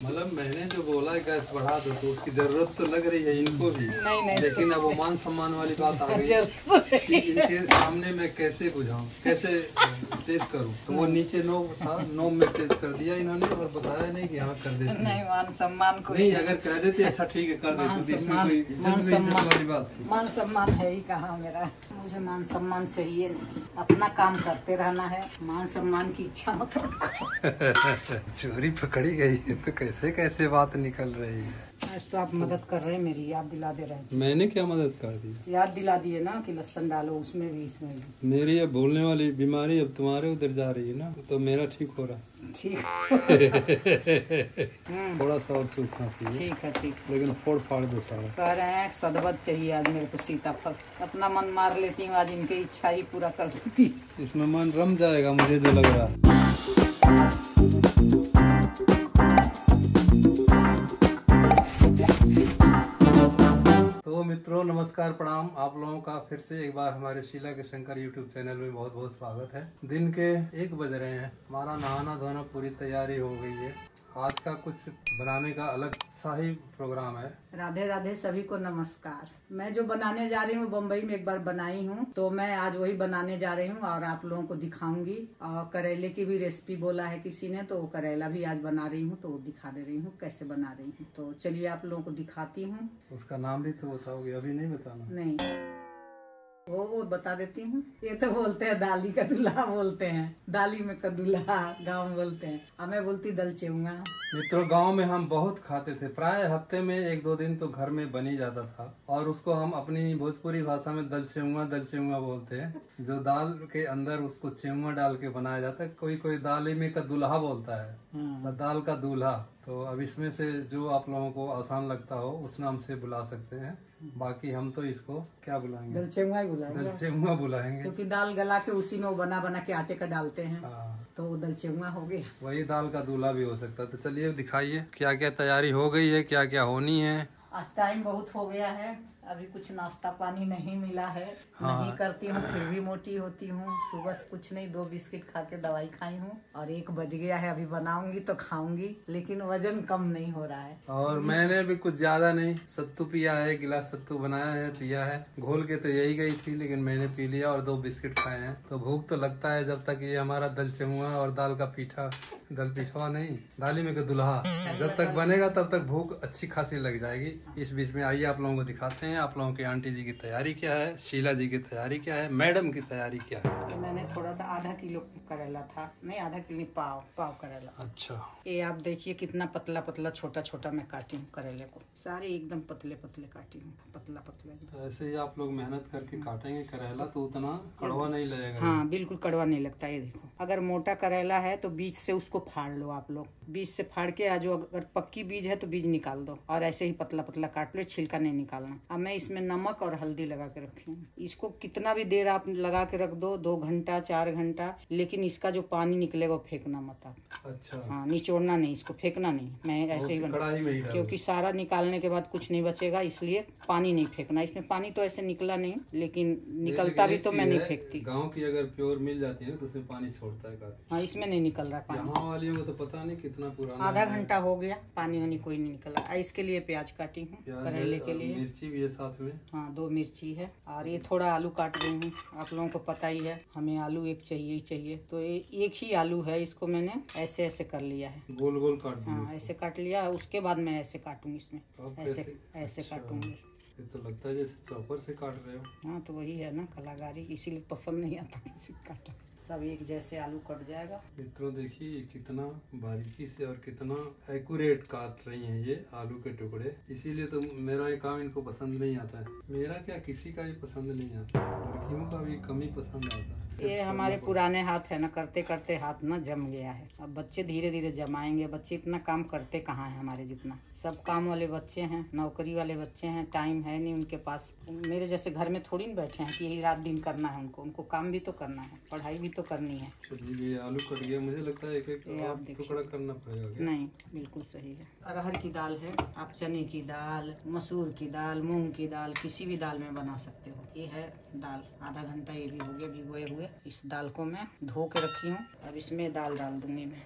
मतलब मैंने जो बोला है गैस बढ़ा दो तो उसकी जरूरत तो लग रही है इनको भी। नहीं लेकिन अब वो मान सम्मान वाली बात आ गई कि इनके सामने मैं कैसे बुझाऊं, कैसे तेज करूं। तो वो नीचे नोब था, नोब में तेज कर दिया इन्होंने और बताया नहीं कि हाँ कर देते। नहीं, मान सम्मान को नहीं, अगर कह देते अच्छा ठीक है कर देते, इसमें कोई इज्जत वाली बात थी। मान सम्मान है ही कहाँ मेरा। मुझे मान सम्मान चाहिए नहीं, अपना काम करते रहना है। मान सम्मान की इच्छा मत रखो। चोरी पकड़ी गई है तो कैसे कैसे बात निकल रही है। आज तो आप मदद कर रहे हैं, मेरी याद दिला दे रहे हैं। मैंने क्या मदद कर दी? याद दिला दिए ना कि लहसुन डालो उसमें भी इसमें भी। मेरी अब भूलने वाली बीमारी अब तुम्हारे उधर जा रही है ना, तो मेरा ठीक हो रहा। ठीक थोड़ा सा और सूखना चाहिए। ठीक है, ठीक। लेकिन फोड़ फाड़ दो सारा। कह रहे हैं सदबत चाहिए आज मेरे को सीताफल। अपना मन मार लेती हूँ आज, इनकी इच्छा ही पूरा कर देती। इसमें मन रम जाएगा मुझे जो लग रहा है। तो मित्रों नमस्कार प्रणाम, आप लोगों का फिर से एक बार हमारे शीला के शंकर यूट्यूब चैनल में बहुत बहुत स्वागत है। दिन के 1 बज रहे हैं, हमारा नहाना धोना पूरी तैयारी हो गई है। आज का कुछ बनाने का अलग सा ही प्रोग्राम है। राधे राधे, सभी को नमस्कार। मैं जो बनाने जा रही हूँ बम्बई में एक बार बनाई हूँ, तो मैं आज वही बनाने जा रही हूँ और आप लोगों को दिखाऊंगी। और करेले की भी रेसिपी बोला है किसी ने, तो करेला भी आज बना रही हूँ, तो दिखा दे रही हूँ कैसे बना रही हूँ। तो चलिए आप लोगों को दिखाती हूँ। उसका नाम भी तो बताओगे, अभी नहीं बताना? नहीं, वो बता देती हूँ। ये तो बोलते हैं दाली का दूल्हा बोलते हैं, दाली में का दूल्हा गाँव में बोलते हैं, हमें बोलती दल चेऊंगा। मित्रों गांव में हम बहुत खाते थे, प्राय हफ्ते में 1-2 दिन तो घर में बन ही जाता था। और उसको हम अपनी भोजपुरी भाषा में दल चेऊंगा बोलते हैं। जो दाल के अंदर उसको चेऊंगा डाल के बनाया जाता है। कोई कोई दाली में का दूल्हा बोलता है, दाल का दूल्हा। तो अब इसमें से जो आप लोगों को आसान लगता हो उस नाम से बुला सकते हैं। बाकी हम तो इसको क्या बुलाएंगे? दल चेऊंगा ही बुलाएंगे। दल चेऊंगा बुलाएंगे, क्योंकि दाल गला के उसी में वो बना बना के आटे का डालते हैं। हाँ। तो वो दल चेऊंगा हो गया। वही दाल का दूल्हा भी हो सकता है। तो चलिए दिखाइए क्या क्या तैयारी हो गई है, क्या क्या होनी है। आज टाइम बहुत हो गया है, अभी कुछ नाश्ता पानी नहीं मिला है। हाँ। नहीं करती हूँ फिर भी मोटी होती हूँ। सुबह से कुछ नहीं, 2 बिस्किट खा के दवाई खाई हूँ और 1 बज गया है। अभी बनाऊंगी तो खाऊंगी, लेकिन वजन कम नहीं हो रहा है। और मैंने भी कुछ ज्यादा नहीं, सत्तू पिया है, 1 गिलास सत्तू बनाया है, पिया है। घोल के तो यही गई थी, लेकिन मैंने पी लिया और 2 बिस्किट खाए हैं। तो भूख तो लगता है जब तक ये हमारा दल चेमुआ और दाल का पीठा, दल पीठवा नहीं, दाली में का दुल्हा जब तक बनेगा तब तक भूख अच्छी खासी लग जाएगी। इस बीच में आइए आप लोगों को दिखाते हैं आप लोगों की आंटी जी की तैयारी क्या है, शीला जी की तैयारी क्या है, मैडम की तैयारी क्या है। तो मैंने थोड़ा सा आधा किलो करेला था, नहीं आधा किलो, पाव करेला। अच्छा, ये आप देखिए कितना पतला पतला छोटा छोटा मैं काटी हूँ करेले को। सारे एकदम पतले पतले काटी हूँ, पतला पतला। तो ऐसे ही आप लोग मेहनत करके काटेंगे करेला तो उतना कड़वा नहीं लगेगा। हाँ बिल्कुल कड़वा नहीं लगता। ये देखो, अगर मोटा करेला है तो बीज से उसको फाड़ लो आप लोग, बीज से फाड़ के आज, अगर पक्की बीज है तो बीज निकाल दो और ऐसे ही पतला पतला काट लो, छिलका नहीं निकालना। अब मैं इसमें नमक और हल्दी लगा के रखी हूँ। इसको कितना भी देर आप लगा के रख दो, 2 घंटा 4 घंटा, लेकिन इसका जो पानी निकलेगा वो फेंकना मत आप। अच्छा, हाँ, निचोड़ना नहीं, इसको फेंकना नहीं। मैं ऐसे ही कढ़ाई में ही डाल, क्योंकि सारा निकालने के बाद कुछ नहीं बचेगा, इसलिए पानी नहीं फेंकना। इसमें पानी तो ऐसे निकला नहीं, लेकिन निकलता भी तो मैं नहीं फेंकती। गाँव की अगर प्योर मिल जाती है तो उसमें पानी छोड़ता है काफी। हाँ, इसमें नहीं निकल रहा पानी। यहाँ वालियों को तो पता नहीं कितना पुराना, आधा घंटा हो गया, पानी होनी कोई नहीं निकला। इसके लिए प्याज काटी हूँ, करेले के लिए। मिर्ची भी है साथ में। हाँ, 2 मिर्ची है और ये थोड़ा आलू काट रही हूँ। आप लोगों को पता ही है हमें आलू एक चाहिए ही चाहिए, तो ये 1 ही आलू है। इसको मैंने ऐसे ऐसे कर लिया है, गोल गोल काट दिया। हाँ, ऐसे काट लिया। उसके बाद मैं ऐसे काटूंगी, इसमें ऐसे ऐसे अच्छा। काटूंगी। ये तो लगता है जैसे चॉपर से काट रहे हो। हाँ, तो वही है ना कलाकारी, इसीलिए पसंद नहीं आता किसी को काटा। सब एक जैसे आलू कट जाएगा। मित्रों देखिए कितना बारीकी से और कितना एक्यूरेट काट रही हैं ये आलू के टुकड़े। इसीलिए तो मेरा ये काम इनको पसंद नहीं आता है। मेरा क्या, किसी का भी पसंद नहीं आता, लड़कियों का भी कम ही पसंद आता है। ये हमारे पुराने हाथ है ना, करते करते हाथ ना जम गया है। अब बच्चे धीरे धीरे जमाएंगे। बच्चे इतना काम करते कहाँ है हमारे जितना। सब काम वाले बच्चे हैं, नौकरी वाले बच्चे हैं, टाइम है नहीं उनके पास। मेरे जैसे घर में थोड़ी न बैठे हैं कि यही रात दिन करना है उनको काम भी तो करना है, पढ़ाई भी तो करनी है। चलिए ये आलू कट गया, मुझे लगता है एक एक टुकड़ा करना पड़ेगा क्या? नहीं, बिल्कुल सही है। अरहर की दाल है, आप चने की दाल, मसूर की दाल, मूंग की दाल, किसी भी दाल में बना सकते हो। ये है दाल, आधा घंटा ये भी हो गया भिगोए हुए। इस दाल को मैं धो के रखी हूँ। अब इसमें दाल डाल दूंगी मैं।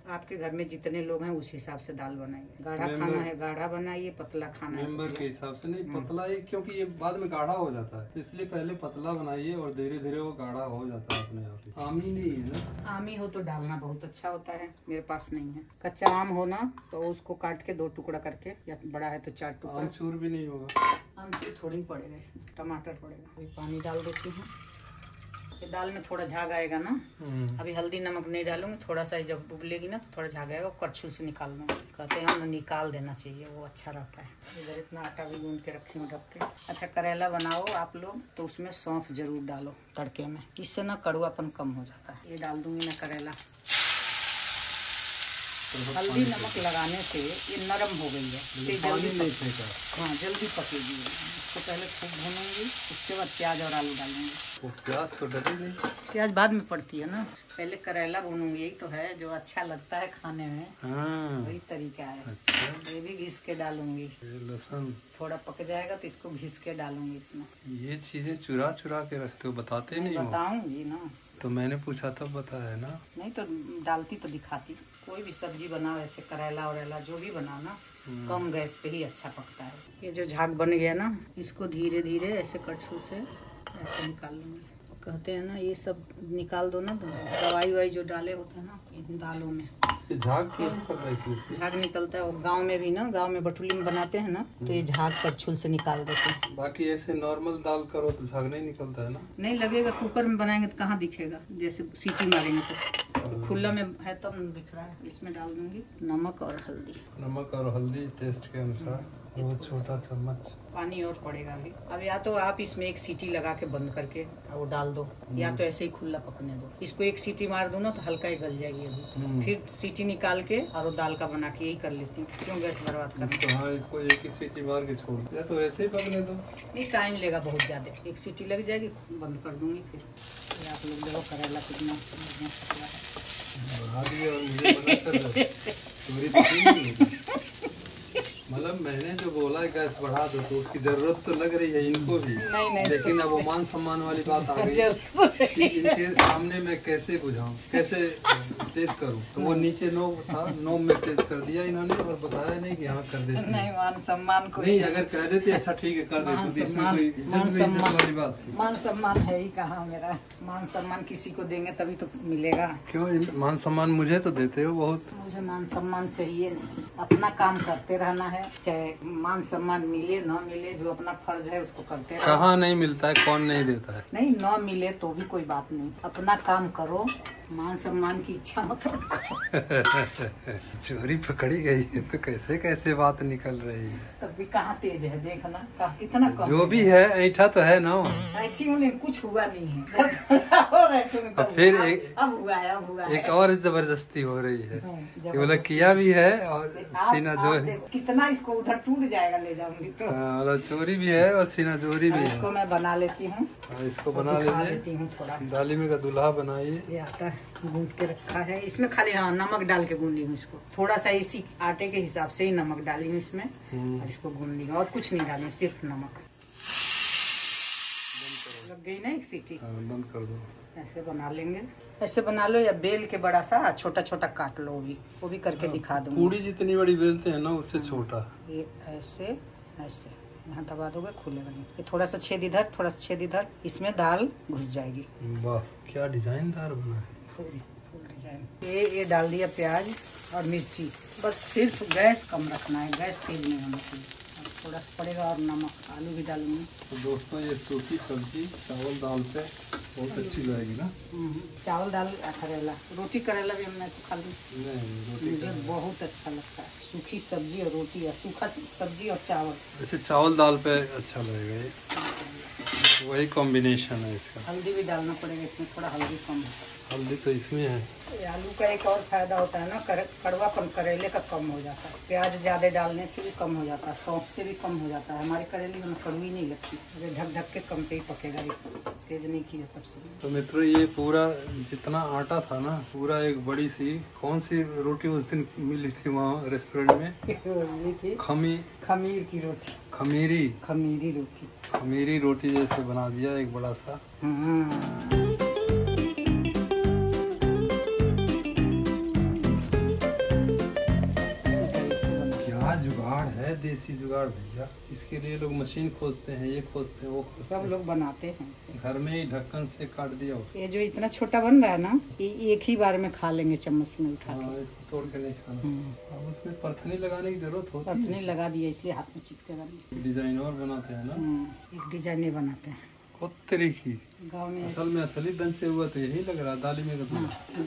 आपके घर में जितने लोग हैं उस हिसाब से दाल बनाइए। गाढ़ा खाना है गाढ़ा बनाइए, पतला खाना है मेंबर के हिसाब से नहीं, पतला ही, क्योंकि ये बाद में गाढ़ा हो जाता है, इसलिए पहले पतला बनाइए और धीरे धीरे वो गाढ़ा हो जाता है अपने आप ही। आमी नहीं है ना, आमी हो तो डालना बहुत अच्छा होता है, मेरे पास नहीं है। कच्चा आम हो ना तो उसको काट के 2 टुकड़ा करके, या बड़ा है तो 4 टुकड़ा। आमचूर भी नहीं होगा, आमचूर थोड़ी पड़ेगा इसमें, टमाटर पड़ेगा। अभी पानी डाल देती हूँ। ये दाल में थोड़ा झाग आएगा ना, अभी हल्दी नमक नहीं डालूंगी, थोड़ा सा जब उबलेगी ना तो थोड़ा झाग आएगा, करछुल से निकाल दूंगी। कहते हैं हम निकाल देना चाहिए, वो अच्छा रहता है। इधर इतना आटा भी गूंद के रखी हूँ ढक के। अच्छा, करेला बनाओ आप लोग तो उसमें सौंफ जरूर डालो तड़के में, इससे ना कड़वापन कम हो जाता है। ये डाल दूंगी मैं करेला। हल्दी नमक लगाने से ये नरम हो गई है, तो जल्दी नहीं फेंका। हाँ जल्दी पकेगी। इसको पहले खूब भूनूंगी, उसके बाद प्याज और आलू डालूंगी। वो प्याज तो डली नहीं, प्याज बाद में पड़ती है ना, पहले करेला भूनूंगी। यही तो है जो अच्छा लगता है खाने में, वही तरीका है। अच्छा। ये भी घिस के डालूंगी, लहसुन थोड़ा पक जाएगा तो इसको घिस के डालूंगी इसमें। ये चीजें चुरा चुरा के रखते हो, बताते नहीं हो। बताऊंगी ना, तो मैंने पूछा तब बताया ना। नहीं तो डालती तो दिखाती। कोई भी सब्जी बनाओ ऐसे, करेला वरेला जो भी बनाओ ना, कम गैस पे ही अच्छा पकता है। ये जो झाग बन गया ना, इसको धीरे धीरे ऐसे करछुल से ऐसे निकाल लूंगी। कहते हैं ना ये सब निकाल दो ना, तो दवाई वाई जो डाले होते हैं ना इन दालों में, झाग क्यों कर रही थी? झाग निकलता है। और गांव में भी ना, गांव में बटुली में बनाते हैं ना, तो ये झाग करछुल से निकाल देते हैं। बाकी ऐसे नॉर्मल दाल करो तो झाग नहीं निकलता है ना? नहीं लगेगा, कुकर में बनाएंगे तो कहाँ दिखेगा, जैसे सीटी मारेंगे तो खुला में है तब दिख रहा है। इसमें डाल दूंगी नमक और हल्दी। नमक और हल्दी टेस्ट के अनुसार, वो छोटा चम्मच। पानी और पड़ेगा अभी। अब या तो आप इसमें एक सीटी लगा के बंद करके वो डाल दो, या तो ऐसे ही खुला पकने दो। इसको एक सीटी मार दो ना तो हल्का ही गल जाएगी अभी। फिर सीटी निकाल के और वो दाल का बना के यही कर लेती हूँ, क्यों गैस बर्बाद करना। हाँ, इसको एक ही सीटी मार के छोड़ दिया तो ऐसे ही पकने दो। नहीं, टाइम लेगा बहुत ज्यादा, एक सीटी लग जाएगी, बंद कर दूंगी। फिर ये आप लोग देखो करेला कितना पतला है। मुझे मना कर दो, चोरी तो नहीं होगी। मतलब मैंने जो बोला है गैस बढ़ा दो, तो उसकी जरूरत तो लग रही है इनको भी। नहीं, लेकिन अब वो मान सम्मान वाली बात आ गई कि इनके सामने मैं कैसे बुझाऊं, कैसे तेज करूं। तो वो नीचे नोब था, नोब में तेज कर दिया इन्होंने, और बताया नहीं कि हाँ कर देते। नहीं, मान सम्मान को नहीं, अगर कह देते अच्छा ठीक है कर देते, तो इसमें कोई इज्जत वाली बात थी। मान सम्मान है ही कहाँ मेरा। मान सम्मान किसी को देंगे तभी तो मिलेगा। क्यों मान सम्मान मुझे तो देते हो बहुत। मुझे मान सम्मान चाहिए नहीं, अपना काम करते रहना है, चाहे मान सम्मान मिले न मिले, जो अपना फर्ज है उसको करते रहो। कहाँ नहीं मिलता है, कौन नहीं देता है। नहीं, न मिले तो भी कोई बात नहीं, अपना काम करो, मान सम्मान की इच्छा मत रखो। चोरी पकड़ी गई है तो कैसे कैसे बात निकल रही है। तब भी कहाँ तेज है, देखना इतना कम। जो भी है ऐठा तो है ना। ऐठी हूँ लेकिन कुछ हुआ नहीं है। अब फिर अब हुआ है। एक और जबरदस्ती हो रही है कि बोला किया भी है और सीना जोरी। कितना इसको उधर टूट जाएगा, ले जाऊंगी तो। मतलब चोरी भी है और सीना जोरी भी है। इसको मैं बना लेती हूँ, इसको बना लीजिए। थोड़ा दाली में का दूल्हा बनाइए। ये आटा गूंद के रखा है, इसमें खाली हाँ नमक डाल के गूंदी हूँ इसको। थोड़ा सा इसी आटे के हिसाब से ही नमक डाली हूँ इसमें, और इसको गूंद ली, और कुछ नहीं डाली, सिर्फ नमक। लग गई ना एक सीटी, बंद कर दो। ऐसे बना लेंगे। ऐसे बना लो या बेल के बड़ा सा छोटा छोटा काट लो, वो भी करके दिखा दूंगी। पूड़ी जितनी बड़ी बेलते हैं ना उससे छोटा। ये ऐसे ऐसे यहाँ दबा दोगे, खुलेगा नहीं। ये थोड़ा सा छेद इधर, थोड़ा सा छेद इधर, इसमें दाल घुस जाएगी। वाह क्या डिजाइनदार बना है, फुल डिजाइन। ये डाल दिया प्याज और मिर्ची, बस सिर्फ गैस कम रखना है, गैस तेज नहीं होना चाहिए। थोड़ा सा पड़ेगा और नमक, आलू भी डालूंगी। तो दोस्तों ये सूखी सब्जी चावल दाल पे बहुत अच्छी लगेगी ना। चावल दाल करेला, रोटी करेला भी हमने तो खा ली। रोटी मुझे बहुत अच्छा लगता है सूखी सब्जी और रोटी, या सूखा सब्जी और चावल। वैसे चावल दाल पे अच्छा लगेगा ये, वही कॉम्बिनेशन है इसका। हल्दी भी डालना पड़ेगा इसमें, थोड़ा हल्दी कम है। हल्दी तो इसमें है। आलू का एक और फायदा होता है ना, कड़वापन करेले का कम हो जाता है। प्याज ज्यादा डालने से भी कम हो जाता है, सौंफ से भी कम हो जाता है। हमारे करेले में कड़वी नहीं लगती, अगर ढक ढक के कम पे ही पकेगा, तेज नहीं किया तब से। तो मित्रों ये पूरा जितना आटा था ना, पूरा एक बड़ी सी, कौन सी रोटी उस दिन मिली थी वहाँ रेस्टोरेंट में, खमीर की रोटी, खमीरी रोटी, खमीरी रोटी जैसे बना दिया एक बड़ा सा। जुगाड़ है, देसी जुगाड़ भैया। इसके लिए लोग मशीन खोजते हैं, ये खोजते हैं, वो खोजते सब हैं। लोग बनाते हैं इसे। घर में ही ढक्कन से काट दिया। ये जो इतना छोटा बन रहा है ना, ये एक ही बार में खा लेंगे चम्मच में उठा के। हाँ, इसको तोड़ के नहीं खाना। अब उसमें परथनी लगाने की जरूरत होती है। परथनी लगा दिया इसलिए हाथ में चिपकेगा नहीं। डिजाइन और बनाते हैं ना, एक डिजाइन ही बनाते हैं कोतरी की। गाँव में। असल में असली दन से हुआ तो यही लग रहा है, दाली में तो।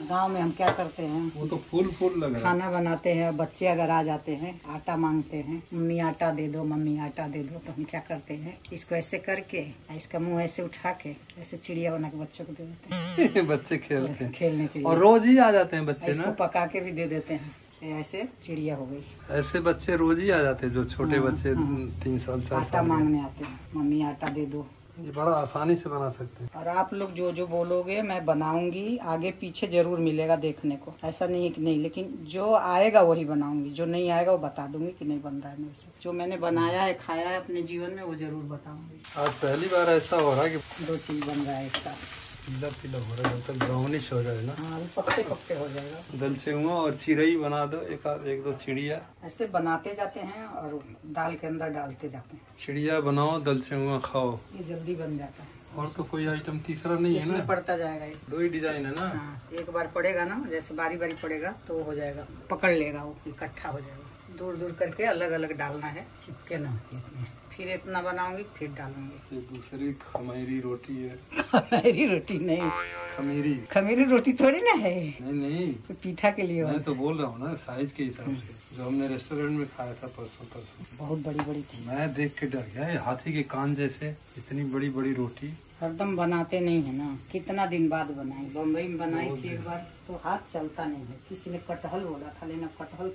गाँव में हम क्या करते हैं, वो तो फूल फूल लग रहा है। खाना बनाते हैं, बच्चे अगर आ जाते हैं आटा मांगते हैं, मम्मी आटा दे दो, मम्मी आटा दे दो, तो हम क्या करते हैं, इसको ऐसे करके इसका मुंह ऐसे उठा के ऐसे चिड़िया बना के बच्चों को दे देते हैं। बच्चे खेलते हैं खेलने के लिए। और रोज ही आ जाते हैं बच्चे इसको ना, पका के भी दे देते हैं। ऐसे चिड़िया हो गई। ऐसे बच्चे रोज ही आ जाते हैं, जो छोटे बच्चे 3 साल 4 आटा साल के। मांगने आते हैं, मम्मी आटा दे दो। ये बड़ा आसानी से बना सकते हैं। और आप लोग जो जो बोलोगे मैं बनाऊंगी, आगे पीछे जरूर मिलेगा देखने को। ऐसा नहीं है कि नहीं, लेकिन जो आएगा वही बनाऊंगी, जो नहीं आएगा वो बता दूंगी कि नहीं बन रहा है मेरे से। जो मैंने बनाया है, खाया है अपने जीवन में, वो जरूर बताऊंगी। आज पहली बार ऐसा हो रहा है कि 2 चीज बन रहा है इसका। पीला पीला हो रहा है, जब तक ब्राउनिश हो जाए ना। हाँ, अभी पकते पकते हो जाएगा। दलचेहुआ और चिड़ई बना दो, एक दो चिड़िया। ऐसे बनाते जाते हैं और दाल के अंदर डालते जाते हैं। चिड़िया बनाओ, दलचेहुआ खाओ। ये जल्दी बन जाता है। और तो कोई आइटम तीसरा नहीं है इसमें ना, पड़ता जाएगा ये। 2 ही डिजाइन है ना। हाँ, एक बार पड़ेगा ना, जैसे बारी बारी पड़ेगा तो हो जाएगा, पकड़ लेगा, वो इकट्ठा हो जाएगा। दूर दूर करके अलग अलग डालना है, चिपके ना इसमें। फिर इतना बनाऊंगी, फिर डालूंगी। ये दूसरी खमीरी रोटी है। खमीरी रोटी नहीं, खमीरी रोटी थोड़ी ना है, नहीं तो पीठा के लिए। मैं तो बोल रहा हूँ ना साइज के हिसाब से, जो हमने रेस्टोरेंट में खाया था परसों। बहुत बड़ी बड़ी थी। मैं देख के डर गया, ये हाथी के कान जैसे इतनी बड़ी बड़ी रोटी। हरदम बनाते नहीं है ना, कितना दिन बाद बनाई। बम्बई में बनाई थी एक बार, तो हाथ चलता नहीं है। किसी ने कटहल बोला था लेना, कटहल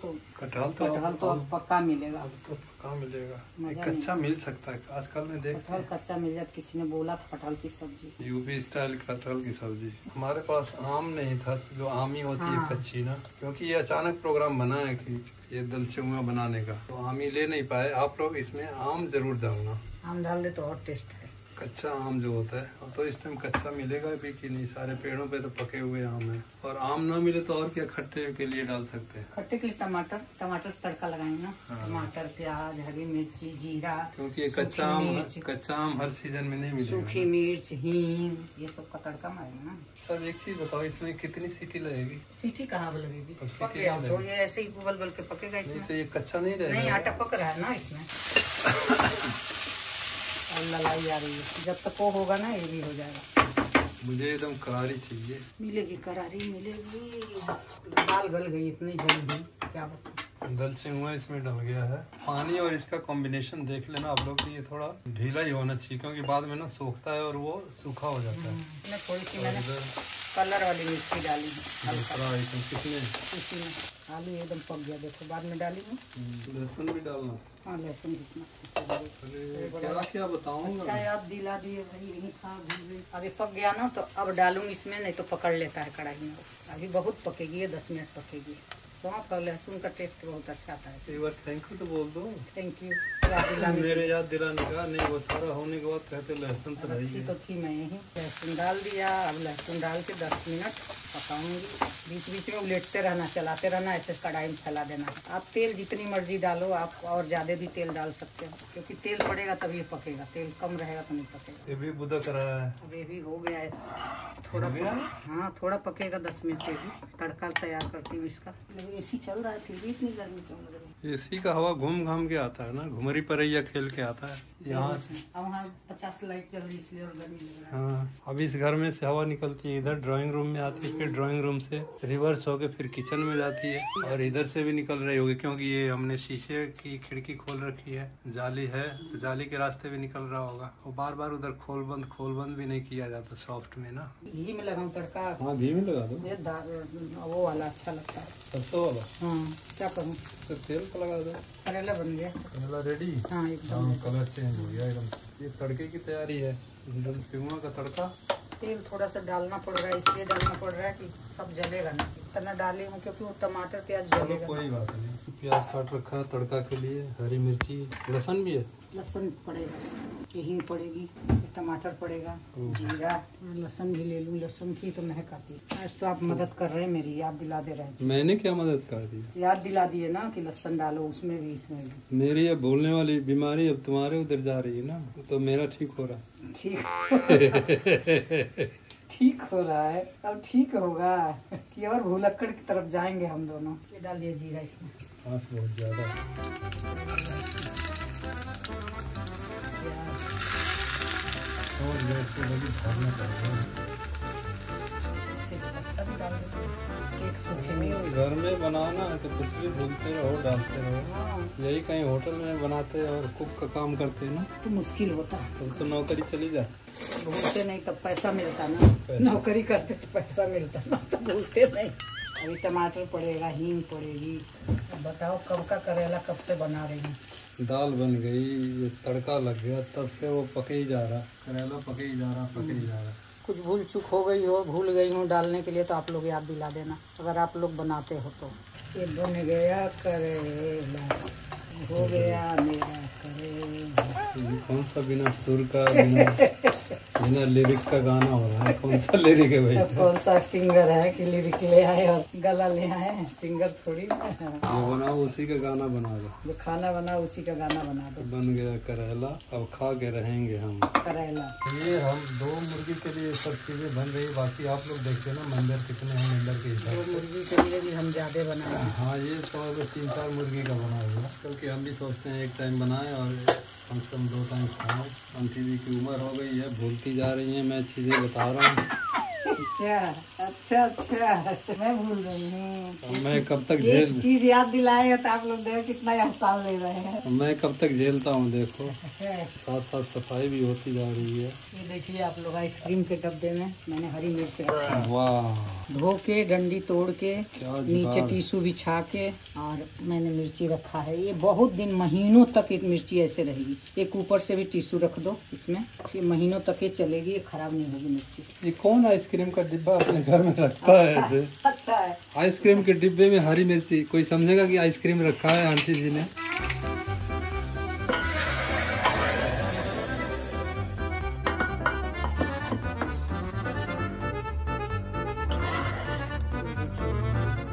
तो अब पक्का मिलेगा। अब तो कहाँ मिलेगा, मजा कच्चा मिल सकता है आजकल में, देखते कटहल हैं। कच्चा मिल जाता। किसी ने बोला था कटहल की सब्जी। यूपी स्टाइल कटहल की सब्जी। हमारे पास आम नहीं था, जो आमी होती है कच्ची ना, क्योंकि ये अचानक प्रोग्राम बना है कि ये दलचेहुआ बनाने का, तो आमी ले नहीं पाए। आप लोग इसमें आम जरूर डालना। आम डाल दे तो और टेस्ट है। कच्चा आम जो होता है, अब तो इस टाइम कच्चा मिलेगा भी कि नहीं, सारे पेड़ों पे तो पके हुए आम है। और आम ना मिले तो और क्या खट्टे के लिए डाल सकते हैं। खट्टे के लिए टमाटर तड़का लगाएंगे ना। टमाटर, प्याज, हरी मिर्ची, जीरा, क्योंकि ये कच्चा आम हर सीजन में नहीं मिलेगा। सूखी मिर्च, हींग, ये सब का तड़का मारेंगे ना। सर एक चीज बताओ, इसमें कितनी सीटी लगेगी? सीटी कहाँ लगेगी, अब सीटी पक गया नहीं तो लगेगी। ये ऐसे ही उबल बल के पकेगा नहीं इसमें। तो ये कच्चा नहीं रहेगा। नहीं, आटा पक रहा है ना इसमें। और ललाई आ रही है, जब तक वो होगा ना ये भी हो जाएगा। मुझे एकदम करारी चाहिए। मिलेगी, करारी मिलेगी। दाल गल गई इतनी जल्दी, क्या बताऊं। दलचेहुआ इसमें डल गया है। पानी और इसका कॉम्बिनेशन देख लेना आप लोग, ये थोड़ा ढीला ही होना चाहिए, क्योंकि बाद में ना सूखता है और वो सूखा हो जाता है। इसमें थोड़ी सी मैंने कलर वाली मिर्ची डाली है हल्का। दूसरा आइटम कितने? इसी में आलू एकदम पक गया, देखो बाद में डाली हूँ। लहसुन भी डालना। हाँ, लहसुन घिसना। अरे क्या क्या बताऊंगा। अच्छा है, आप दिला दिए भाई, यही था, भूल गई। अभी पक गया ना तो अब डालूंगी इसमें, नहीं तो पकड़ लेता है कढ़ाई में। अभी बहुत पकेगी, ये 10 मिनट पकेगी। सौंफ और लहसुन का टेस्ट बहुत अच्छा आता है। एक बार थैंक यू तो बोल दो। Thank you. मेरे याद दिलाने का। नहीं, वो सारा होने के बाद कहते लहसुन तो रही है। तो थी मैं यही, लहसुन डाल दिया। अब लहसुन डाल के 10 मिनट पकाऊंगी। बीच बीच में उलटते रहना, चलाते रहना, ऐसे कढ़ाई में फैला देना। आप तेल जितनी मर्जी डालो, आप और ज्यादा भी तेल डाल सकते हो, क्योंकि तेल पड़ेगा तभी पकेगा। तेल कम रहेगा तो नहीं पकेगा। ये भी बुदा करा है। अब ये भी हो गया है थोड़ा। हाँ, थोड़ा पकेगा, 10 मिनट पे भी। तड़का तैयार करती हूँ इसका। एसी चल रहा है, फिर भी इतनी गर्मी क्यों लग रही है? एसी का हवा घूम घाम के आता है ना, घुमरी परैया खेल के आता है यहाँ। अब वहाँ 50 लाइट चल रही, इसलिए और गर्मी लग रहा है। हाँ, अब इस घर में से हवा निकलती है, इधर ड्राइंग रूम में आती है, फिर ड्राइंग रूम से रिवर्स होके फिर किचन में जाती है, और इधर से भी निकल रही होगी, क्योंकि ये हमने शीशे की खिड़की खोल रखी है, जाली है, तो जाली के रास्ते भी निकल रहा होगा। वो बार बार उधर खोल बंद भी नहीं किया जाता सॉफ्ट में ना। घी में लगाऊं तड़का? हाँ, घी में लगा दो। ये वो वाला अच्छा लगता है, सरसों वाला। हाँ, क्या करूँ, तो तेल का लगा दो। करेला बन गया। करेला रेडी। हाँ, एकदम। हाँ, कलर चेंज हो गया एकदम। ये तड़के की तैयारी है, दलचेहुआ का तड़का। तेल थोड़ा सा डालना पड़ रहा है, इसलिए डालना पड़ रहा है कि सब जलेगा ना। इतना डाली हूँ क्योंकि वो टमाटर प्याज जलेगा। कोई बात नहीं। प्याज काट रखा है तड़का के लिए, हरी मिर्ची, लहसुन भी है। लहसुन पड़ेगा। ये हींग पड़ेगी, टमाटर पड़ेगा, जीरा, लहसुन भी ले लूँ, लहसुन की तो महक आती है। आज तो आप मदद कर रहे हैं मेरी, याद दिला दे रहे हैं। मैंने क्या मदद कर दी? याद दिला दिए ना कि लहसुन डालो उसमें भी, इसमें भी। मेरी अब भूलने वाली बीमारी अब तुम्हारे उधर जा रही है ना, तो मेरा ठीक हो रहा। ठीक हो रहा है, अब ठीक होगा कि और भूलक्कड़ की तरफ जाएंगे हम दोनों। ये डाल दिया जीरा इसमें, आँच बहुत ज्यादा और भरना पड़ेगा। घर में बनाना है तो कुछ भी भूलते रहो, डालते रहो। यही कहीं होटल में बनाते और कुक का काम करते ना तो मुश्किल होता है। तब तो नौकरी चली जाए। भूलते नहीं तब पैसा मिलता ना, नौकरी करते तो पैसा मिलता ना, तो भूलते नहीं। अभी टमाटर पड़ेगा, हींग पड़ेगी। अब बताओ कब का करेला कब से बना रही हूँ। दाल बन गई, ये तड़का लग गया, तब से वो पके ही जा रहा, करेला पके ही जा रहा, पके ही जा रहा। कुछ भूल चूक हो गई हो, भूल गई हूँ डालने के लिए, तो आप लोग याद दिला देना अगर आप लोग बनाते हो तो। ये बन गया करेला, हो गया मेरा करेला। कौन सा बिना सुर का, बिना लिरिक का गाना हो रहा है? कौन सा लिरिक है भाई? कौन सा सिंगर है कि लिरिक ले आए और गला ले आए? सिंगर थोड़ी। जो बनाओ उसी का गाना बना दो, जो खाना बनाओ उसी का गाना बना दो। बन गया करेला, अब खा के रहेंगे हम करेला। ये हम 2 मुर्गी के लिए सब चीजें बन रही, बाकी आप लोग देखते हैं ना मंदिर कितने हैं, मंदिर के हिसाब 2 मुर्गी के लिए भी हम ज्यादा बनाए। हाँ, ये तो 3-4 मुर्गी का बना हुआ, क्योंकि हम भी सोचते हैं एक टाइम बनाएं और कम से कम 2 टाइम खाएं। आंटी जी की उम्र हो गई है, भूलती जा रही हैं, मैं चीजें बता रहा हूँ। अच्छा मैं भूल रही हूँ। मैं कब तक झेल चीज याद दिलाए हो तो आप लोग देखो कितना एहसान ले रहे हैं। मैं कब तक झेलता हूँ, देखो साथ साथ सफाई भी होती जा रही है। ये देखिए आप लोग, आइसक्रीम के डब्बे में मैंने हरी मिर्च रखा है। वाह, धो के डंडी तोड़ के नीचे जुगाड़। टिश्यू बिछा के और मैंने मिर्ची रखा है। ये बहुत दिन, महीनों तक एक मिर्ची ऐसे रहेगी। एक ऊपर से भी टिश्यू रख दो इसमें, फिर महीनों तक ये चलेगी, ये खराब नहीं होगी मिर्ची। ये कौन आइसक्रीम का डिब्बा अपने घर में रखता है ऐसे? अच्छा है। आइसक्रीम के डिब्बे में हरी मिर्ची, कोई समझेगा कि आइसक्रीम रखा है आंटी जी ने।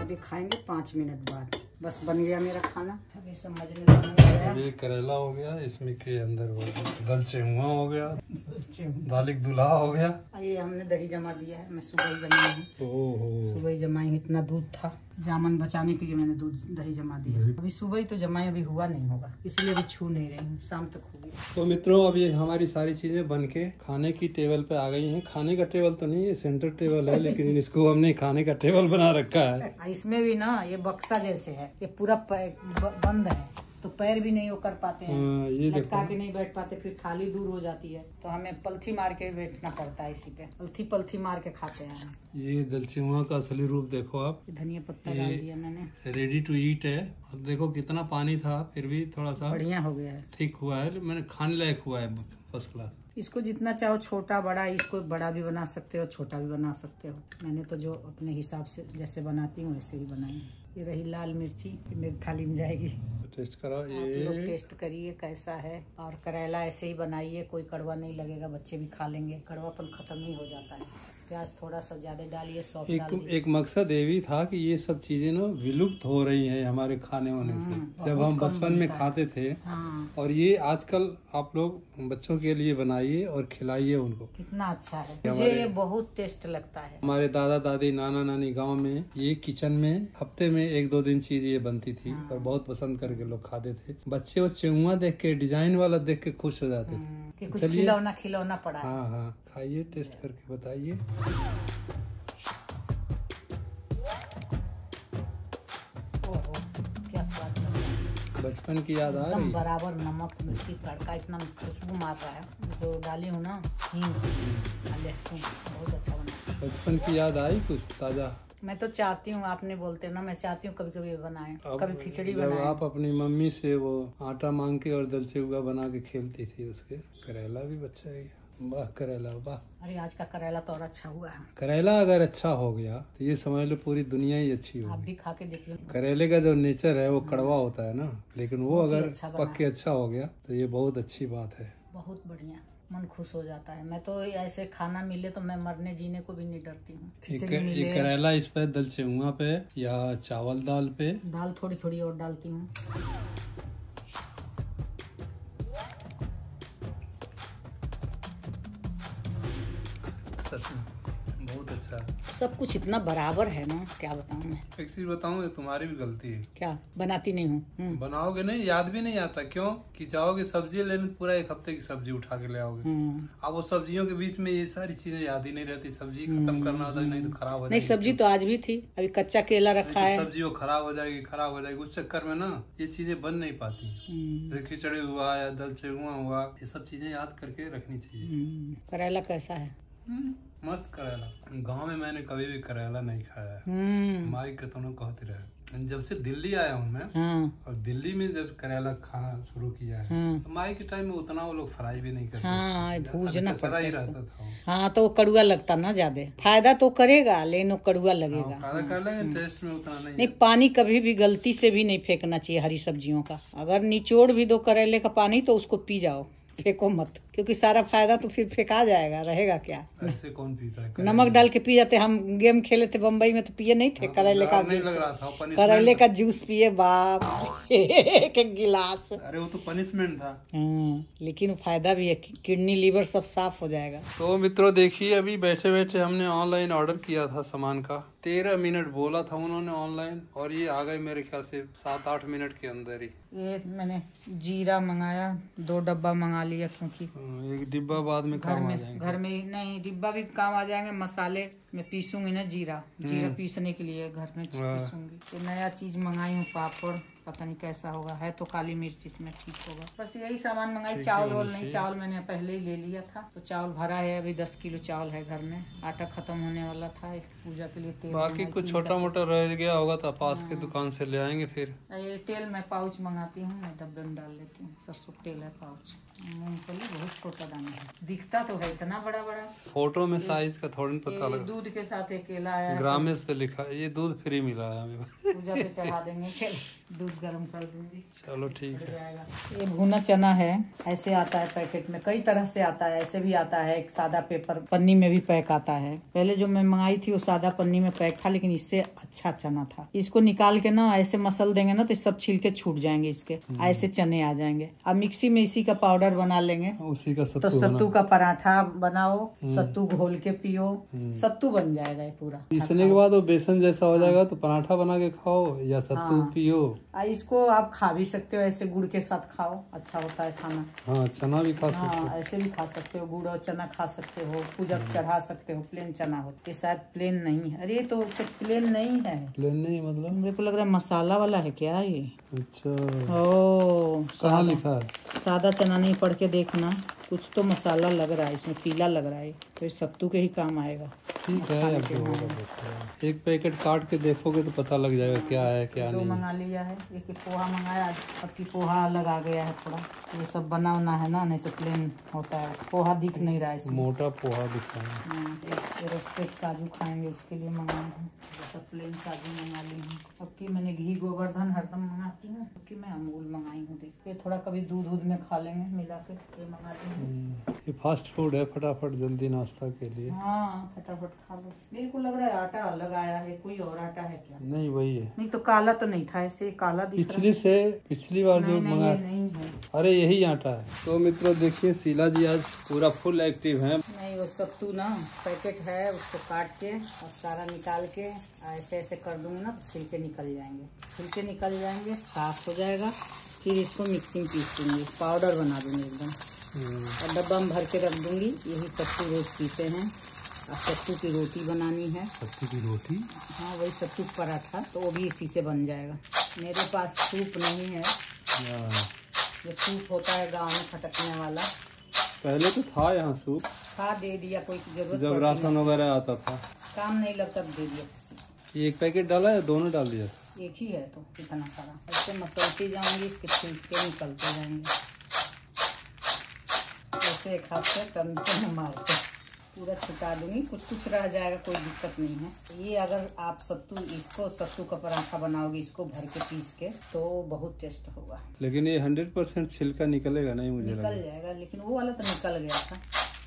अभी खाएंगे 5 मिनट बाद। बस बन गया मेरा खाना। अभी समझने लगा। ये करेला हो गया, इसमें के अंदर वो दल चेहुआ हो गया, दालिक दुल्हा हो गया। ये हमने दही जमा दिया है, मैं सुबह ही जमाई हूँ। ओहो, सुबह ही जमाई हूँ, इतना दूध था, जामन बचाने के लिए मैंने दूध दही जमा दिया। अभी सुबह ही तो जमाई, अभी हुआ नहीं होगा, इसलिए अभी छू नहीं रही हूँ, शाम तक होगी। तो मित्रों, अब ये हमारी सारी चीजें बन के खाने की टेबल पे आ गई हैं। खाने का टेबल तो नहीं, ये सेंटर टेबल है, लेकिन इसको हमने खाने का टेबल बना रखा है। इसमें भी ना ये बक्सा जैसे है, ये पूरा बंद है, तो पैर भी नहीं वो कर पाते हैं, ये लटका के नहीं बैठ पाते, फिर थाली दूर हो जाती है, तो हमें पलथी मार के बैठना पड़ता है इसी पे। पलथी मार के खाते हैं। ये दलचिंगुआ का असली रूप देखो आप। धनिया पत्ता डाल दिया मैंने, रेडी टू ईट है। और देखो कितना पानी था, फिर भी थोड़ा सा बढ़िया हो गया है, ठीक हुआ है, मैंने खाने लायक हुआ है, फर्स्ट क्लास। इसको जितना चाहो छोटा बड़ा, इसको बड़ा भी बना सकते हो, छोटा भी बना सकते हो। मैंने तो जो अपने हिसाब से जैसे बनाती हूँ वैसे ही बनाई। ये रही लाल मिर्ची, मेरी थाली में जाएगी। टेस्ट करा, आप लोग टेस्ट करिए कैसा है। और करेला ऐसे ही बनाइए, कोई कड़वा नहीं लगेगा, बच्चे भी खा लेंगे, कड़वापन खत्म नहीं हो जाता है। प्याज थोड़ा सा ज्यादा डालिए, सौंफ डालिए। एक मकसद ये भी था कि ये सब चीजें ना विलुप्त हो रही हैं हमारे खाने होने से। जब हम बचपन में खाते थे, और ये आजकल आप लोग बच्चों के लिए बनाइए और खिलाइए उनको। कितना अच्छा है, मुझे ये बहुत टेस्ट लगता है। हमारे दादा दादी नाना नानी गांव में ये किचन में हफ्ते में 1-2 दिन चीज ये बनती थी, और बहुत पसंद करके लोग खाते थे। बच्चे वो चेहुआ देख के, डिजाइन वाला देख के खुश हो जाते थे। कुछ खिलौना पड़ा। हाँ हाँ, खाइए, टेस्ट करके बताइए। क्या स्वाद, बचपन की याद आ रही है। बराबर नमक मिर्ची तड़का, इतना खुशबू मार रहा है। जो डाली हूँ ना हींग, लहसुन, बहुत अच्छा बना। बचपन की याद आई कुछ ताजा? मैं तो चाहती हूँ, आपने बोलते ना, मैं चाहती हूँ कभी कभी बनाए, कभी खिचड़ी जब बनाए। आप अपनी मम्मी से वो आटा मांग के और दलचिंगुआ बना के खेलती थी, उसके करेला भी बच्चा है। वाह करेला, वाह। अरे आज का करेला तो और अच्छा हुआ है। करेला अगर अच्छा हो गया तो ये समझ लो पूरी दुनिया ही अच्छी आप होगी। भी खा के देखिए। करेले का जो नेचर है वो कड़वा होता है ना, लेकिन वो बहुत ही अगर अच्छा पक के अच्छा हो गया तो ये बहुत अच्छी बात है। बहुत बढ़िया, मन खुश हो जाता है। मैं तो ऐसे खाना मिले तो मैं मरने जीने को भी नहीं डरती हूँ। खिचड़ी मिले, ये करेला इस पे दल चेहुआ पे या चावल दाल पे, दाल थोड़ी थोड़ी और डालती हूँ। बहुत अच्छा है। सब कुछ इतना बराबर है ना, क्या बताऊँ मैं। एक चीज बताऊँ, तुम्हारी भी गलती है। क्या? बनाती नहीं हूँ। बनाओगे नहीं, याद भी नहीं आता। क्यों कि जाओगे सब्जी लेने, पूरा एक हफ्ते की सब्जी उठा के ले आओगे। अब वो सब्जियों के बीच में ये सारी चीजें याद ही नहीं रहती। सब्जी खत्म करना होता है, नहीं तो खराब हो जाएगी। नहीं, सब्जी तो आज भी थी, अभी कच्चा केला रखा है। सब्जी वो खराब हो जाएगी। उस चक्कर में ना ये चीजें बन नहीं पाती। जैसे खिचड़ी हुआ या दल चेहुआ हुआ, ये सब चीजें याद करके रखनी चाहिए। करेला कैसा है? मस्त करेला। गांव में मैंने कभी भी करेला नहीं खाया है। माई के तो कहते रहे। जब से दिल्ली आया हूँ मैं, और दिल्ली में जब करेला खाना शुरू किया है, तो माई के टाइम में उतना वो लोग फ्राई भी नहीं करते, भूजना पड़ता ही रहता था। हाँ, तो वो कड़ुआ लगता ना ज्यादा। फायदा तो करेगा, लेकिन वो कड़ुआ लगेगा। फायदा कर लेंगे, टेस्ट में उतना नहीं, पानी कभी भी गलती से भी नहीं फेंकना चाहिए हरी सब्जियों का। अगर निचोड़ भी दो करेले का पानी तो उसको पी जाओ, फेंको मत, क्योंकि सारा फायदा तो फिर फेंका जाएगा, रहेगा क्या। ऐसे कौन पीता है? नमक डाल के पी जाते। हम गेम खेले थे बम्बई में तो पिए नहीं थे करेले का जूस। करेले का जूस पिए, बाप एक गिलास। अरे वो तो पनिशमेंट था। लेकिन फायदा भी है, किडनी लीवर सब साफ हो जाएगा। तो मित्रों देखिए, अभी बैठे बैठे हमने ऑनलाइन ऑर्डर किया था सामान का। 13 मिनट बोला था उन्होंने ऑनलाइन, और ये आ गए मेरे ख्याल से 7-8 मिनट के अंदर ही। ये मैंने जीरा मंगाया, 2 डब्बा मंगा लिया, क्योंकि एक डिब्बा बाद में काम आ जाएंगे। घर में ही नहीं, डिब्बा भी काम आ जाएंगे। मसाले मैं पीसूंगी ना, जीरा पीसने के लिए घर में पीसूंगी। तो नया चीज मंगाई हूँ, पापड़, पता नहीं कैसा होगा। है तो काली मिर्च इसमें, ठीक होगा। बस यही सामान मंगाई। चावल वाल नहीं, चावल मैंने पहले ही ले लिया था, तो चावल भरा है। अभी 10 किलो चावल है घर में। आटा खत्म होने वाला था, पूजा के लिए तेल। बाकी कुछ छोटा मोटा रह गया होगा तो पास के दुकान से ले आएंगे। फिर ये तेल मैं पाउच मंगाती हूँ, मैं डब्बे में डाल लेती हूँ। सरसों तेल है पाउच। मूंगफली बहुत छोटा दाना है, दिखता तो है इतना बड़ा बड़ा, फोटो में साइज का थोड़ा पता लगा। दूध के साथ एक केला आया, ग्रामेश से लिखा है, ये दूध फ्री मिला है हमें। पूजा पे चढ़ा देंगे, दूध गर्म कर दूंगी। चलो ठीक है। ये भुना चना है, ऐसे आता है पैकेट में, कई तरह से आता है। ऐसे भी आता है, एक सादा पेपर पन्नी में भी पैक आता है। पहले जो मैं मंगाई थी वो सादा पन्नी में पैक था, लेकिन इससे अच्छा चना था। इसको निकाल के ना ऐसे मसल देंगे ना तो सब छिलके छूट जाएंगे इसके, ऐसे चने आ जाएंगे। अब मिक्सी में इसी का पाउडर बना लेंगे, उसी का तो सत्तू का पराठा बनाओ, सत्तू घोल के पियो, सत्तू बन जाएगा ये पूरा। पीसने के बाद वो बेसन जैसा हो जाएगा, तो पराठा बना के खाओ या सत्तू पियो। इसको आप खा भी सकते हो, ऐसे गुड़ के साथ खाओ, अच्छा होता है खाना। हाँ, चना भी खा सकते हो। ऐसे भी खा सकते हो, गुड़ और चना खा सकते हो, पूजा चढ़ा सकते हो। प्लेन चना हो, ये शायद प्लेन नहीं है। अरे तो प्लेन नहीं है। प्लेन नहीं मतलब मेरे को लग रहा है मसाला वाला है क्या ये? अच्छा, ओ कहाँ लिखा है? सादा चना नहीं, पढ़ के देखना, कुछ तो मसाला लग रहा है इसमें, पीला लग रहा है। तो इस सत्तू के ही काम आएगा। ठीक है, एक पैकेट काट के देखोगे तो पता लग जाएगा क्या है क्या नहीं। मंगा लिया है, एक पोहा मंगाया, अब की पोहा अलग आ गया है थोड़ा। ये सब बना होना है ना, नहीं तो प्लेन होता है। पोहा दिख नहीं रहा है इसमें, मोटा पोहा दिख रहा है। एक रोस्टेड काजू खाएंगे, उसके लिए मंगाए हैं। सब प्लेन काजू मंगा ली हूँ। अब की मैंने घी गोवर्धन हरदम मंगाती हूँ, क्योंकि मैं अमूल मंगाई हूँ। ये थोड़ा कभी दूध में खा लेंगे मिला के, ये मंगा ली। ये फास्ट फूड है, फटाफट जल्दी नाश्ता के लिए। हाँ, फटाफट खा लो। मेरे को लग रहा है आटा अलग आया है, कोई और आटा है क्या? नहीं, वही है। नहीं तो काला तो नहीं था, ऐसे काला दिख रहा है। पिछली बार जो मंगाया नहीं है। अरे यही आटा है। तो मित्रों देखिए, शीला जी आज पूरा फुल एक्टिव है। नहीं, वो सत्तू ना पैकेट है, उसको काट के और सारा निकाल के ऐसे ऐसे कर दूंगी ना तो छिलके निकल जाएंगे। छिलके निकल जाएंगे, साफ हो जाएगा। फिर इसको मिक्सी में पीस दूंगी, पाउडर बना दूंगी एकदम, और डब्बा में भर के रख दूंगी। यही सत्तू रोज पीते हैं। अब सत्तू की रोटी बनानी है। सत्तू की रोटी? हाँ, वही सत्तू पराठा, तो वो भी इसी से बन जाएगा। मेरे पास सूप नहीं है, ये सूप होता है गांव में खटकने वाला। पहले तो था यहाँ सूप, था, दे दिया, कोई जरूरत जब राशन वगैरह आता था, काम नहीं लगता, दे दिया किसी। एक पैकेट डाला या दोनों डाल दिया? एक ही है, तो इतना सारा ऐसे मसलती जाऊंगी, इसके छिलके निकलते जाएंगे। ऐसे एक हाथ से टर्न मारते। पूरा छुटा दूंगी, कुछ कुछ रह जाएगा, कोई दिक्कत नहीं है। ये अगर आप सत्तू का पराठा बनाओगे इसको भर के पीस के तो बहुत टेस्ट होगा। लेकिन ये 100% छिलका निकलेगा नहीं? मुझे निकल जाएगा, लेकिन वो वाला तो निकल गया था,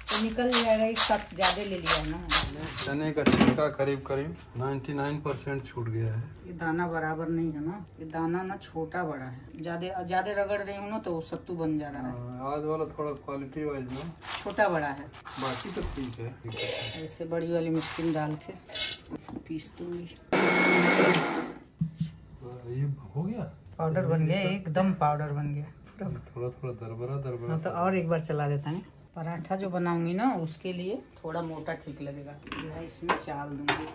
तो निकल जाएगा। एक साथ ज्यादा ले लिया है ना। चने का छिलका करीब 99% छूट गया है। ये दाना बराबर नहीं है ना, ये दाना ना छोटा बड़ा है। ज्यादा रगड़ रही हूँ ना तो सत्तू बन जा रहा है। आज वाला थोड़ा क्वालिटी वाइज ना छोटा बड़ा है, बाकी तो ठीक है। ऐसे बड़ी वाली मिक्सी में डाल के पीस दूंगी। ये हो गया, पाउडर बन गया, एकदम पाउडर बन गया। थोड़ा थोड़ा दरबरा। हाँ, तो और एक बार चला देता है। पराठा जो बनाऊंगी ना उसके लिए थोड़ा मोटा ठीक लगेगा। यह इसमें चाल दूंगी,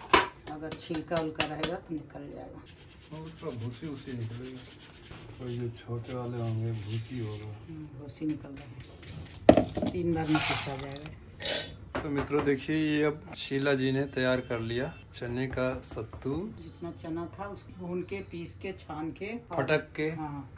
अगर छिलका उलका रहेगा तो निकल जाएगा। और उसका भूसी उसी निकलेगा, और ये छोटे वाले होंगे भूसी होगा। भूसी निकल रहा है, 3 बार में पीसा जाएगा। तो मित्रों देखिए, ये अब शीला जी ने तैयार कर लिया चने का सत्तू। जितना चना था उसको भून के पीस के छान के फटक के, हाँ,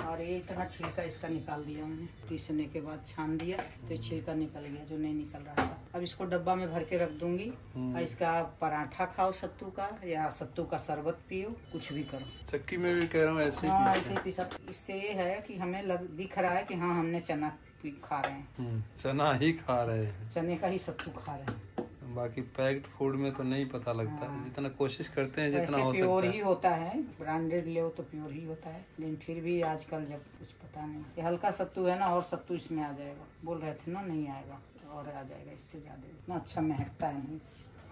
और ये इतना छिलका इसका निकाल दिया मैंने। पीसने के बाद छान दिया तो ये छिलका निकल गया जो नहीं निकल रहा था। अब इसको डब्बा में भर के रख दूंगी और इसका पराठा खाओ सत्तू का, या सत्तू का शरबत पियो, कुछ भी करो। चक्की में भी कह रहा हूँ ऐसे हाँ, ऐसे ही पीसा। इससे ये है कि हमें दिख रहा है कि हाँ हमने चना खा रहे हैं, चना ही खा रहे हैं, चने का ही सत्तू खा रहे हैं। बाकी पैक्ड फूड में तो नहीं पता लगता। हाँ। जितना कोशिश करते हैं जितना हो प्योर सकता ही है। होता है, ब्रांडेड ले तो प्योर ही होता है, लेकिन फिर भी आजकल जब कुछ पता नहीं। ये हल्का सत्तू है ना, और सत्तू इसमें आ जाएगा। बोल रहे थे ना नहीं आएगा, और आ जाएगा इससे ज्यादा। इतना अच्छा महकता है नहीं।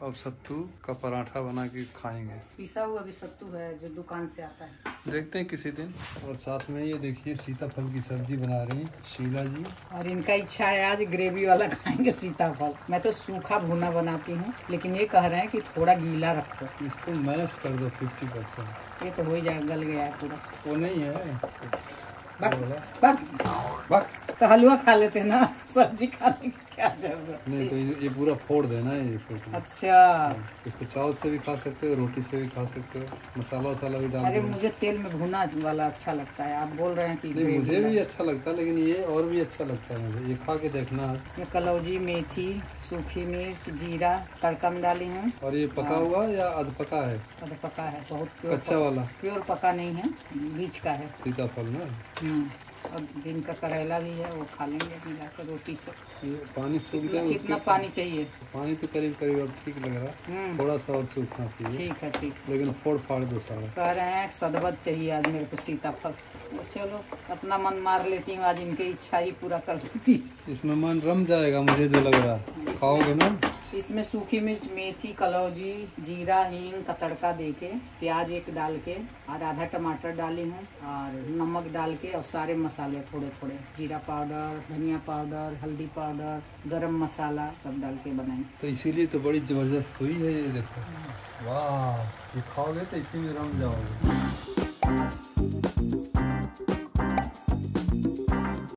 अब सत्तू का पराठा बना के खाएंगे। पिसा हुआ भी सत्तू है जो दुकान से आता है, देखते हैं किसी दिन। और साथ में ये देखिए सीताफल की सब्जी बना रही शीला जी। और इनका इच्छा है आज ग्रेवी वाला खाएंगे सीताफल। मैं तो सूखा भुना बनाती हूँ, लेकिन ये कह रहे हैं कि थोड़ा गीला रखो। इसको मैश कर दो 50%। ये तो हो ही जाएगा, गल गया है पूरा। वो नहीं है बक तो हलवा खा लेते ना, सब्जी खाने की क्या जरूरत। नहीं तो ये पूरा फोड़ देना है इसको। अच्छा, इसको चावल से भी खा सकते हो, रोटी से भी खा सकते हो, मसाला वसाला भी डाल। अरे मुझे तेल में भुना वाला अच्छा लगता है। आप बोल रहे हैं कि नहीं, मुझे भी अच्छा लगता है, लेकिन ये और भी अच्छा लगता है मुझे। ये खा के देखना। इसमें कलौजी, मेथी, सूखी मिर्च, जीरा तड़का में डाली हूँ। और ये पका हुआ या अध पका है? अध पका है, बहुत कच्चा वाला। प्योर पका नहीं है, बीच का है सीताफल में। अब दिन का करेला भी है, वो खा लेंगे मिलाकर रोटी से। ये पानी सूख जाए। कितना पानी चाहिए? पानी तो करीब करीब अब ठीक लग रहा है, थोड़ा सा और सूखना चाहिए। ठीक है, ठीक। लेकिन फोड़ फाड़ दो सारा। कह रहे हैं सदबत चाहिए आज मेरे को सीताफल। चलो अपना मन मार लेती हूँ, आज इनकी इच्छा ही पूरा कर देती। इसमें मन रम जाएगा मुझे जो लग रहा है। खाओगे ना? इसमें सूखी मिर्च, मेथी, कलौजी, जीरा, हींग का तड़का देके, प्याज एक डाल के और आधा टमाटर डाली हूँ, और नमक डाल के, और सारे मसाले थोड़े थोड़े, जीरा पाउडर, धनिया पाउडर, हल्दी पाउडर, गरम मसाला सब डाल के बनाई। तो इसीलिए तो बड़ी जबरदस्त हुई है ये। देखो वाह, ये खाओगे तो इसी में रम जाओगे।